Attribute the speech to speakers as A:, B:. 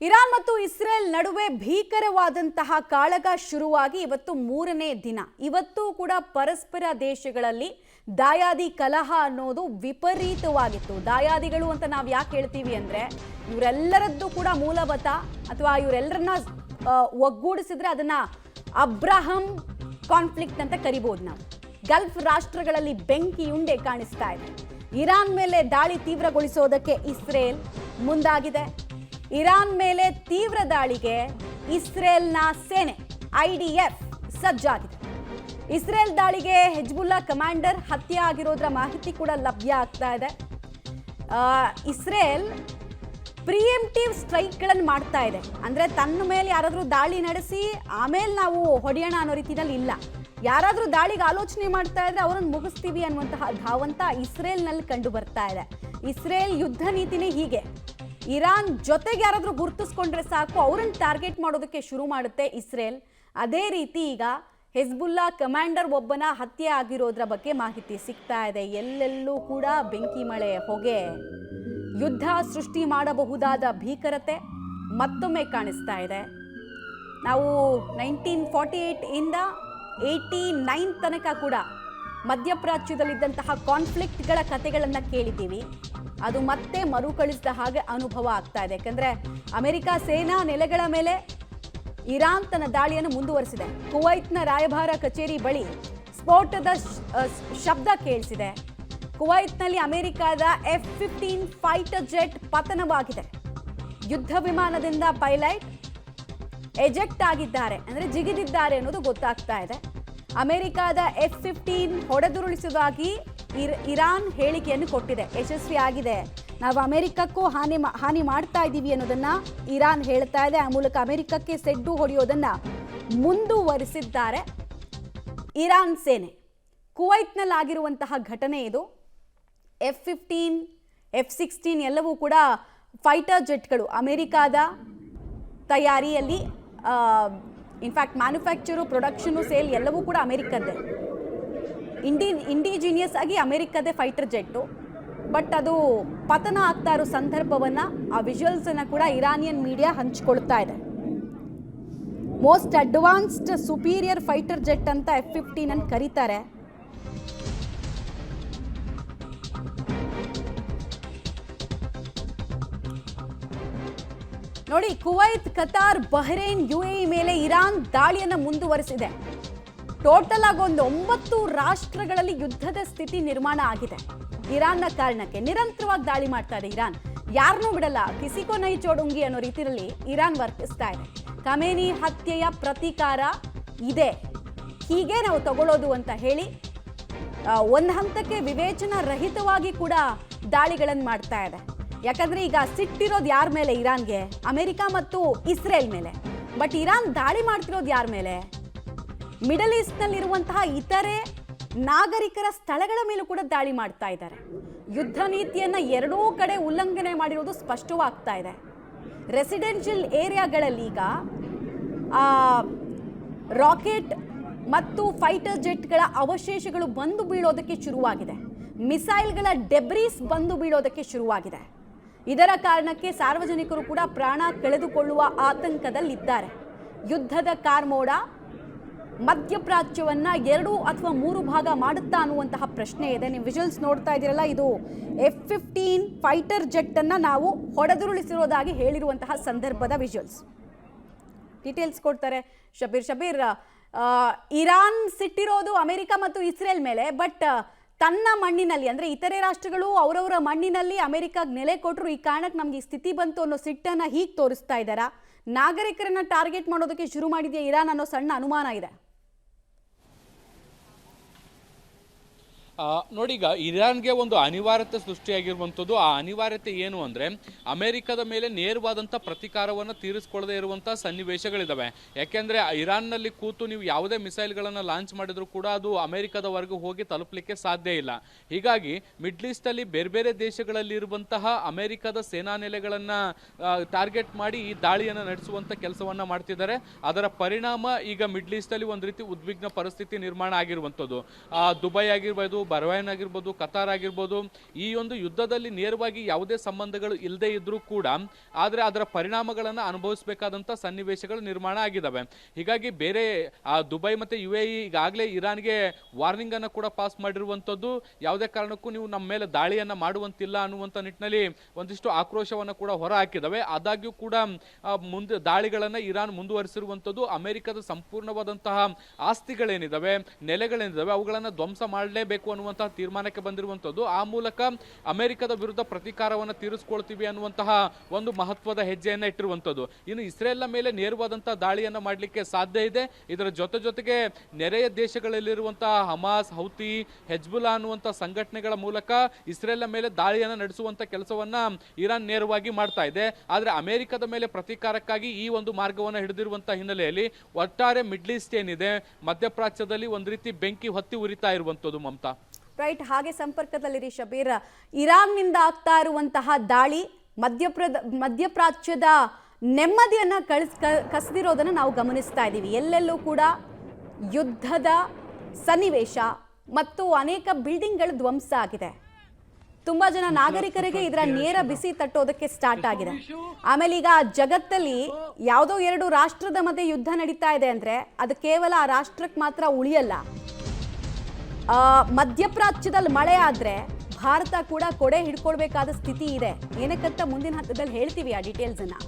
A: Iran ಮತ್ತು Israel ನಡುವೆ ಭೀಕರವಾದಂತಹ ಕಾಳಗ ಶುರುವಾಗಿ ಇವತ್ತು 3ನೇ ದಿನ. ಇವತ್ತು ಕೂಡ ಪರಸ್ಪರ ದೇಶಗಳಲ್ಲಿ ದಾಯಾದಿ ಕಲಹ ಅನ್ನೋದು ವಿಪರೀತವಾಗಿತ್ತು. ದಾಯಾದಿಗಳು ಅಂತ ನಾವು ಯಾಕೆ ಹೇಳ್ತೀವಿ ಅಂದ್ರೆ ಇವರೆಲ್ಲರದ್ದು ಕೂಡ ಮೂಲಭೂತ ಅಥವಾ ಇವರೆಲ್ಲರನ್ನ ಒಗ್ಗೂಡಿಸಿದ್ರೆ ಅದನ್ನ ಅಬ್ರಹಂ ಕಾನ್ಫ್ಲಿಕ್ಟ್ ಅಂತ ಕರಿಬಹುದು ನಾವು. ಗಲ್ಫ್ ರಾಷ್ಟ್ರಗಳಲ್ಲಿ ಬೆಂಕಿಯುಂಡೆ ಕಾಣಿಸ್ತಾ ಇದೆ. ಇರಾನ್ ಮೇಲೆ ದಾಳಿ ತೀವ್ರಗೊಳಿಸೋದಕ್ಕೆ ಇಸ್ರೇಲ್ ಮುಂದಾಗಿದೆ. ಇರಾನ್ ಮೇಲೆ ತೀವ್ರ ದಾಳಿಗೆ ಇಸ್ರೇಲ್ನ ಸೇನೆ ಐಡಿಎಫ್ ಸಜ್ಜಾಗಿದೆ. ಇಸ್ರೇಲ್ ದಾಳಿಗೆ ಹೆಜ್ಬುಲ್ಲಾ ಕಮಾಂಡರ್ ಹತ್ಯೆ ಆಗಿರೋದ್ರ ಮಾಹಿತಿ ಕೂಡ ಲಭ್ಯ ಆಗ್ತಾ ಇದೆ. ಇಸ್ರೇಲ್ ಪ್ರಿಯೆಂಪ್ಟಿವ್ ಸ್ಟ್ರೈಕ್ಗಳನ್ನು ಮಾಡ್ತಾ ಇದೆ. ಅಂದರೆ ತನ್ನ ಮೇಲೆ ಯಾರಾದರೂ ದಾಳಿ ನಡೆಸಿ ಆಮೇಲೆ ನಾವು ಹೊಡೆಯೋಣ ಅನ್ನೋ ರೀತಿಯಲ್ಲಿ ಇಲ್ಲ. ಯಾರಾದರೂ ದಾಳಿಗೆ ಆಲೋಚನೆ ಮಾಡ್ತಾ ಇದ್ರೆ ಅವರನ್ನು ಮುಗಿಸ್ತೀವಿ ಅನ್ನುವಂತಹ ಧಾವಂತ ಇಸ್ರೇಲ್ನಲ್ಲಿ ಕಂಡು ಬರ್ತಾ ಇದೆ. ಇಸ್ರೇಲ್ ಯುದ್ಧ ನೀತಿನೇ ಹೀಗೆ. ಇರಾನ್ ಜೊತೆಗೆ ಯಾರಾದರೂ ಗುರುತಿಸ್ಕೊಂಡ್ರೆ ಸಾಕು ಅವರನ್ನು ಟಾರ್ಗೆಟ್ ಮಾಡೋದಕ್ಕೆ ಶುರು ಮಾಡುತ್ತೆ ಇಸ್ರೇಲ್. ಅದೇ ರೀತಿ ಈಗ ಹೆಜ್ಬುಲ್ಲಾ ಕಮಾಂಡರ್ ಒಬ್ಬನ ಹತ್ಯೆ ಆಗಿರೋದ್ರ ಬಗ್ಗೆ ಮಾಹಿತಿ ಸಿಗ್ತಾ ಇದೆ. ಎಲ್ಲೆಲ್ಲೂ ಕೂಡ ಬೆಂಕಿ ಮಳೆ, ಹೊಗೆ, ಯುದ್ಧ ಸೃಷ್ಟಿ ಮಾಡಬಹುದಾದ ಭೀಕರತೆ ಮತ್ತೊಮ್ಮೆ ಕಾಣಿಸ್ತಾ ಇದೆ. ನಾವು 1948 ಇಂದ 89 ತನಕ ಕೂಡ ಮಧ್ಯಪ್ರಾಚ್ಯದಲ್ಲಿದ್ದಂತಹ ಕಾನ್ಫ್ಲಿಕ್ಟ್ಗಳ ಕಥೆಗಳನ್ನು ಕೇಳಿದ್ದೀವಿ. ಅದು ಮತ್ತೆ ಮರುಕಳಿಸಿದ ಹಾಗೆ ಅನುಭವ ಆಗ್ತಾ ಇದೆ. ಯಾಕಂದರೆ ಅಮೆರಿಕ ಸೇನಾ ನೆಲೆಗಳ ಮೇಲೆ ಇರಾನ್ ತನ್ನ ದಾಳಿಯನ್ನು ಮುಂದುವರಿಸಿದೆ. ಕುವೈತ್ನ ರಾಯಭಾರ ಕಚೇರಿ ಬಳಿ ಸ್ಫೋಟದ ಶಬ್ದ ಕೇಳಿಸಿದೆ. ಕುವೈತ್ನಲ್ಲಿ ಅಮೆರಿಕದ F-15 ಫೈಟರ್ ಜೆಟ್ ಪತನವಾಗಿದೆ. ಯುದ್ಧ ವಿಮಾನದಿಂದ ಪೈಲಟ್ ಎಜೆಕ್ಟ್ ಆಗಿದ್ದಾರೆ, ಅಂದರೆ ಜಿಗಿದಿದ್ದಾರೆ ಅನ್ನೋದು ಗೊತ್ತಾಗ್ತಾ ಇದೆ. ಅಮೆರಿಕದ F-15 ಹೊಡೆದುರುಳಿಸುವುದಾಗಿ ಇರಾನ್ ಹೇಳಿಕೆಯನ್ನು ಕೊಟ್ಟಿದೆ. ಯಶಸ್ವಿ ಆಗಿದೆ, ನಾವು ಅಮೆರಿಕಕ್ಕೂ ಹಾನಿ ಮಾಡ್ತಾ ಇದ್ದೀವಿ ಅನ್ನೋದನ್ನ ಇರಾನ್ ಹೇಳ್ತಾ ಇದೆ. ಆ ಮೂಲಕ ಅಮೆರಿಕಕ್ಕೆ ಸೆಡ್ಡು ಹೊಡೆಯೋದನ್ನ ಮುಂದುವರಿಸಿದ್ದಾರೆ ಇರಾನ್ ಸೇನೆ. ಕುವೈತ್ನಲ್ಲಿ ಆಗಿರುವಂತಹ ಘಟನೆ ಇದು. F-15, F-16 ಎಲ್ಲವೂ ಕೂಡ ಫೈಟರ್ ಜೆಟ್ಗಳು ಅಮೆರಿಕಾದ ತಯಾರಿಯಲ್ಲಿ. ಇನ್ಫ್ಯಾಕ್ಟ್ ಮ್ಯಾನುಫ್ಯಾಕ್ಚರು, ಪ್ರೊಡಕ್ಷನು, ಸೇಲ್ ಎಲ್ಲವೂ ಕೂಡ ಅಮೆರಿಕದ್ದೇ. ಇಂಡಿಜಿನಿಯಸ್ ಆಗಿ ಅಮೆರಿಕದೇ ಫೈಟರ್ ಜೆಟ್ಟು. ಬಟ್ ಅದು ಪತನ ಆಗ್ತಾ ಇರೋ ಸಂದರ್ಭವನ್ನು, ಆ ವಿಜುವಲ್ಸನ್ನು ಕೂಡ ಇರಾನಿಯನ್ ಮೀಡಿಯಾ ಹಂಚಿಕೊಳ್ತಾ ಇದೆ. Most advanced superior fighter jet ಅಂತ F-15 ಅನ್ನು ಕರೀತಾರೆ. ನೋಡಿ, ಕುವೈತ್, ಕತಾರ್, ಬಹ್ರೇನ್, UAE ಮೇಲೆ ಇರಾನ್ ದಾಳಿಯನ್ನು ಮುಂದುವರಿಸಿದೆ. ಟೋಟಲ್ ಆಗಿ 9 ರಾಷ್ಟ್ರಗಳಲ್ಲಿ ಯುದ್ಧದ ಸ್ಥಿತಿ ನಿರ್ಮಾಣ ಆಗಿದೆ. ಇರಾನ್ನ ಕಾರಣಕ್ಕೆ ನಿರಂತರವಾಗಿ ದಾಳಿ ಮಾಡ್ತಾ ಇದೆ ಇರಾನ್. ಯಾರನ್ನೂ ಬಿಡಲ್ಲ, ಕಿಸಿಕೋ ನೈ ಚೋಡುಂಗಿ ಅನ್ನೋ ರೀತಿಯಲ್ಲಿ ಇರಾನ್ ವರ್ತಿಸ್ತಾ ಇದೆ. ಖಮೇನಿ ಹತ್ಯೆಯ ಪ್ರತೀಕಾರ ಇದೆ, ಹೀಗೆ ನಾವು ತಗೊಳ್ಳೋದು ಅಂತ ಹೇಳಿ ಒಂದು ಹಂತಕ್ಕೆ ವಿವೇಚನಾ ರಹಿತವಾಗಿ ಕೂಡ ದಾಳಿಗಳನ್ನು ಮಾಡ್ತಾ ಇದೆ. ಯಾಕಂದ್ರೆ ಈಗ ಸಿಟ್ಟಿರೋದು ಯಾರ ಮೇಲೆ? ಇರಾನ್ಗೆ, ಅಮೆರಿಕ ಮತ್ತು ಇಸ್ರೇಲ್ ಮೇಲೆ. ಬಟ್ ಇರಾನ್ ದಾಳಿ ಮಾಡ್ತಿರೋದು ಯಾರ ಮೇಲೆ? ಮಿಡಲ್ ಈಸ್ಟ್ನಲ್ಲಿರುವಂತಹ ಇತರೆ ನಾಗರಿಕರ ಸ್ಥಳಗಳ ಮೇಲೂ ಕೂಡ ದಾಳಿ ಮಾಡ್ತಾ ಇದ್ದಾರೆ. ಯುದ್ಧ ನೀತಿಯನ್ನ ಎರಡೂ ಕಡೆ ಉಲ್ಲಂಘನೆ ಮಾಡಿರೋದು ಸ್ಪಷ್ಟವಾಗ್ತಾ ಇದೆ. ರೆಸಿಡೆನ್ಷಿಯಲ್ ಏರಿಯಾಗಳಲ್ಲಿ ಈಗ ರಾಕೆಟ್ ಮತ್ತು ಫೈಟರ್ ಜೆಟ್ಗಳ ಅವಶೇಷಗಳು ಬಂದು ಬೀಳೋದಕ್ಕೆ ಶುರುವಾಗಿದೆ. ಮಿಸೈಲ್ಗಳ ಡೆಬ್ರೀಸ್ ಬಂದು ಬೀಳೋದಕ್ಕೆ ಶುರುವಾಗಿದೆ. ಇದರ ಕಾರಣಕ್ಕೆ ಸಾರ್ವಜನಿಕರು ಕೂಡ ಪ್ರಾಣ ಕಳೆದುಕೊಳ್ಳುವ ಆತಂಕದಲ್ಲಿದ್ದಾರೆ. ಯುದ್ಧದ ಕಾರ್ಮೋಡ ಮಧ್ಯಪ್ರಾಚ್ಯವನ್ನ 2 ಅಥವಾ 3 ಭಾಗ ಮಾಡುತ್ತಾ ಅನ್ನುವಂತಹ ಪ್ರಶ್ನೆ ಇದೆ. ನೀವು ವಿಜುವಲ್ಸ್ ನೋಡ್ತಾ ಇದ್ದೀರಲ್ಲ, ಇದು F-15 ಫೈಟರ್ ಜೆಟ್ ಅನ್ನ ನಾವು ಹೊಡೆದುರುಳಿಸಿರೋದಾಗಿ ಹೇಳಿರುವಂತಹ ಸಂದರ್ಭದ ವಿಜುವಲ್ಸ್. ಡೀಟೇಲ್ಸ್ ಕೊಡ್ತಾರೆ ಶಬೀರ್. ಇರಾನ್ ಸಿಟ್ಟಿರೋದು ಅಮೆರಿಕ ಮತ್ತು ಇಸ್ರೇಲ್ ಮೇಲೆ. ಬಟ್ ತನ್ನ ಮಣ್ಣಿನಲ್ಲಿ, ಅಂದರೆ ಇತರೆ ರಾಷ್ಟ್ರಗಳು ಅವರವರ ಮಣ್ಣಿನಲ್ಲಿ ಅಮೆರಿಕಾಗೆ ನೆಲೆ ಕೊಟ್ಟರು, ಈ ಕಾರಣಕ್ಕೆ ನಮ್ಗೆ ಈ ಸ್ಥಿತಿ ಬಂತು ಅನ್ನೋ ಸಿಟ್ಟನ್ನು ಹೀಗೆ ತೋರಿಸ್ತಾ ಇದ್ದಾರಾ? ನಾಗರಿಕರನ್ನ ಟಾರ್ಗೆಟ್ ಮಾಡೋದಕ್ಕೆ ಶುರು ಮಾಡಿದೆಯಾ ಇರಾನ್ ಅನ್ನೋ ಸಣ್ಣ ಅನುಮಾನ ಇದೆ.
B: ನೋಡಿ, ಈಗ ಇರಾನ್ಗೆ ಒಂದು ಅನಿವಾರ್ಯತೆ ಸೃಷ್ಟಿಯಾಗಿರುವಂಥದ್ದು. ಆ ಅನಿವಾರ್ಯತೆ ಏನು ಅಂದರೆ ಅಮೆರಿಕದ ಮೇಲೆ ನೇರವಾದಂಥ ಪ್ರತೀಕಾರವನ್ನು ತೀರಿಸ್ಕೊಳ್ಳದೆ ಇರುವಂಥ ಸನ್ನಿವೇಶಗಳಿದ್ದಾವೆ. ಯಾಕೆಂದರೆ ಇರಾನ್ನಲ್ಲಿ ಕೂತು ನೀವು ಯಾವುದೇ ಮಿಸೈಲ್ಗಳನ್ನು ಲಾಂಚ್ ಮಾಡಿದರೂ ಕೂಡ ಅದು ಅಮೆರಿಕದವರೆಗೂ ಹೋಗಿ ತಲುಪಲಿಕ್ಕೆ ಸಾಧ್ಯ ಇಲ್ಲ. ಹೀಗಾಗಿ ಮಿಡ್ಲ್ ಈಸ್ಟಲ್ಲಿ ಬೇರೆ ಬೇರೆ ದೇಶಗಳಲ್ಲಿರುವಂತಹ ಅಮೆರಿಕದ ಸೇನಾ ನೆಲೆಗಳನ್ನು ಟಾರ್ಗೆಟ್ ಮಾಡಿ ಈ ದಾಳಿಯನ್ನು ನಡೆಸುವಂಥ ಕೆಲಸವನ್ನು ಮಾಡ್ತಿದ್ದಾರೆ. ಅದರ ಪರಿಣಾಮ ಈಗ ಮಿಡ್ಲ್ ಈಸ್ಟಲ್ಲಿ ಒಂದು ರೀತಿ ಉದ್ವಿಗ್ನ ಪರಿಸ್ಥಿತಿ ನಿರ್ಮಾಣ ಆಗಿರುವಂಥದ್ದು. ದುಬೈ ಆಗಿರ್ಬೋದು, ಬಹ್ರೈನ್ ಆಗಿರ್ಬೋದು, ಕತಾರ್ ಆಗಿರ್ಬೋದು, ಈ ಒಂದು ಯುದ್ಧದಲ್ಲಿ ನೇರವಾಗಿ ಯಾವುದೇ ಸಂಬಂಧಗಳು ಇಲ್ಲದೆ ಇದ್ರೂ ಕೂಡ ಆದರೆ ಅದರ ಪರಿಣಾಮಗಳನ್ನು ಅನುಭವಿಸಬೇಕಾದಂಥ ಸನ್ನಿವೇಶಗಳು ನಿರ್ಮಾಣ ಆಗಿದ್ದಾವೆ. ಹೀಗಾಗಿ ಬೇರೆ ದುಬೈ ಮತ್ತು UAE ಈಗಾಗಲೇ ಇರಾನ್ಗೆ ವಾರ್ನಿಂಗ್ ಅನ್ನು ಕೂಡ ಪಾಸ್ ಮಾಡಿರುವಂಥದ್ದು, ಯಾವುದೇ ಕಾರಣಕ್ಕೂ ನೀವು ನಮ್ಮ ಮೇಲೆ ದಾಳಿಯನ್ನು ಮಾಡುವಂತಿಲ್ಲ ಅನ್ನುವಂಥ ನಿಟ್ಟಿನಲ್ಲಿ ಒಂದಿಷ್ಟು ಆಕ್ರೋಶವನ್ನು ಕೂಡ ಹೊರ ಹಾಕಿದ್ದಾವೆ. ಆದಾಗ್ಯೂ ಕೂಡ ಮುಂದೆ ದಾಳಿಗಳನ್ನು ಇರಾನ್ ಮುಂದುವರಿಸಿರುವಂಥದ್ದು ಅಮೆರಿಕದ ಸಂಪೂರ್ಣವಾದಂತಹ ಆಸ್ತಿಗಳೇನಿದ್ದಾವೆ, ನೆಲೆಗಳೇನಿದ್ದಾವೆ ಅವುಗಳನ್ನು ಧ್ವಂಸ ಮಾಡಲೇಬೇಕು ಅನ್ನುವಂತಹ ತೀರ್ಮಾನಕ್ಕೆ ಬಂದಿರುವಂಥದ್ದು. ಆ ಮೂಲಕ ಅಮೆರಿಕದ ವಿರುದ್ಧ ಪ್ರತೀಕಾರವನ್ನು ತೀರಿಸ್ಕೊಳ್ತೀವಿ ಅನ್ನುವಂತಹ ಒಂದು ಮಹತ್ವದ ಹೆಜ್ಜೆಯನ್ನು ಇಟ್ಟಿರುವಂಥದ್ದು. ಇನ್ನು ಇಸ್ರೇಲ್ನ ಮೇಲೆ ನೇರವಾದಂತಹ ದಾಳಿಯನ್ನು ಮಾಡಲಿಕ್ಕೆ ಸಾಧ್ಯ ಇದೆ. ಇದರ ಜೊತೆಗೆ ನೆರೆಯ ದೇಶಗಳಲ್ಲಿರುವಂತಹ ಹಮಾಸ್, ಹೌತಿ, ಹೆಜ್ಬುಲ್ಲಾ ಅನ್ನುವಂಥ ಸಂಘಟನೆಗಳ ಮೂಲಕ ಇಸ್ರೇಲ್ನ ಮೇಲೆ ದಾಳಿಯನ್ನು ನಡೆಸುವಂಥ ಕೆಲಸವನ್ನ ಇರಾನ್ ನೇರವಾಗಿ ಮಾಡ್ತಾ ಇದೆ. ಆದರೆ ಅಮೆರಿಕದ ಮೇಲೆ ಪ್ರತೀಕಾರಕ್ಕಾಗಿ ಈ ಒಂದು ಮಾರ್ಗವನ್ನು ಹಿಡಿದಿರುವಂತಹ ಹಿನ್ನೆಲೆಯಲ್ಲಿ ಒಟ್ಟಾರೆ ಮಿಡ್ಲ್ ಈಸ್ಟ್ ಏನಿದೆ, ಮಧ್ಯಪ್ರಾಚ್ಯದಲ್ಲಿ ಒಂದು ರೀತಿ ಬೆಂಕಿ ಹೊತ್ತಿ ಉರಿತಾ ಇರುವಂಥದ್ದು. ಮಮತಾ,
A: ರೈಟ್. ಹಾಗೆ ಸಂಪರ್ಕದಲ್ಲಿರಿ ಶಬೀರ್. ಇರಾನ್ನಿಂದ ಆಗ್ತಾ ಇರುವಂತಹ ದಾಳಿ ಮಧ್ಯಪ್ರಾಚ್ಯದ ನೆಮ್ಮದಿಯನ್ನ ಕಸಿದಿರೋದನ್ನು ನಾವು ಗಮನಿಸ್ತಾ ಇದ್ದೀವಿ. ಎಲ್ಲೆಲ್ಲೂ ಕೂಡ ಯುದ್ಧದ ಸನ್ನಿವೇಶ ಮತ್ತು ಅನೇಕ ಬಿಲ್ಡಿಂಗ್ಗಳು ಧ್ವಂಸ ಆಗಿದೆ. ತುಂಬಾ ಜನ ನಾಗರಿಕರಿಗೆ ಇದರ ನೇರ ಬಿಸಿ ತಟ್ಟೋದಕ್ಕೆ ಸ್ಟಾರ್ಟ್ ಆಗಿದೆ. ಆಮೇಲೆ ಈಗ ಜಗತ್ತಲ್ಲಿ ಯಾವುದೋ ಎರಡು ರಾಷ್ಟ್ರದ ಮಧ್ಯೆ ಯುದ್ಧ ನಡೀತಾ ಇದೆ ಅಂದ್ರೆ ಅದು ಕೇವಲ ಆ ರಾಷ್ಟ್ರಕ್ಕೆ ಮಾತ್ರ ಉಳಿಯಲ್ಲ. ಮಧ್ಯಪ್ರಾಚ್ಯದಲ್ಲಿ ಮಳೆ ಆದ್ರೆ ಭಾರತ ಕೂಡ ಕೊಡೆ ಹಿಡ್ಕೊಳ್ಬೇಕಾದ ಸ್ಥಿತಿ ಇದೆ. ಏನಕ್ಕಂತ ಮುಂದಿನ ಹಂತದಲ್ಲಿ ಹೇಳ್ತೀವಿ ಆ ಡೀಟೇಲ್ಸ್ ಅನ್ನ.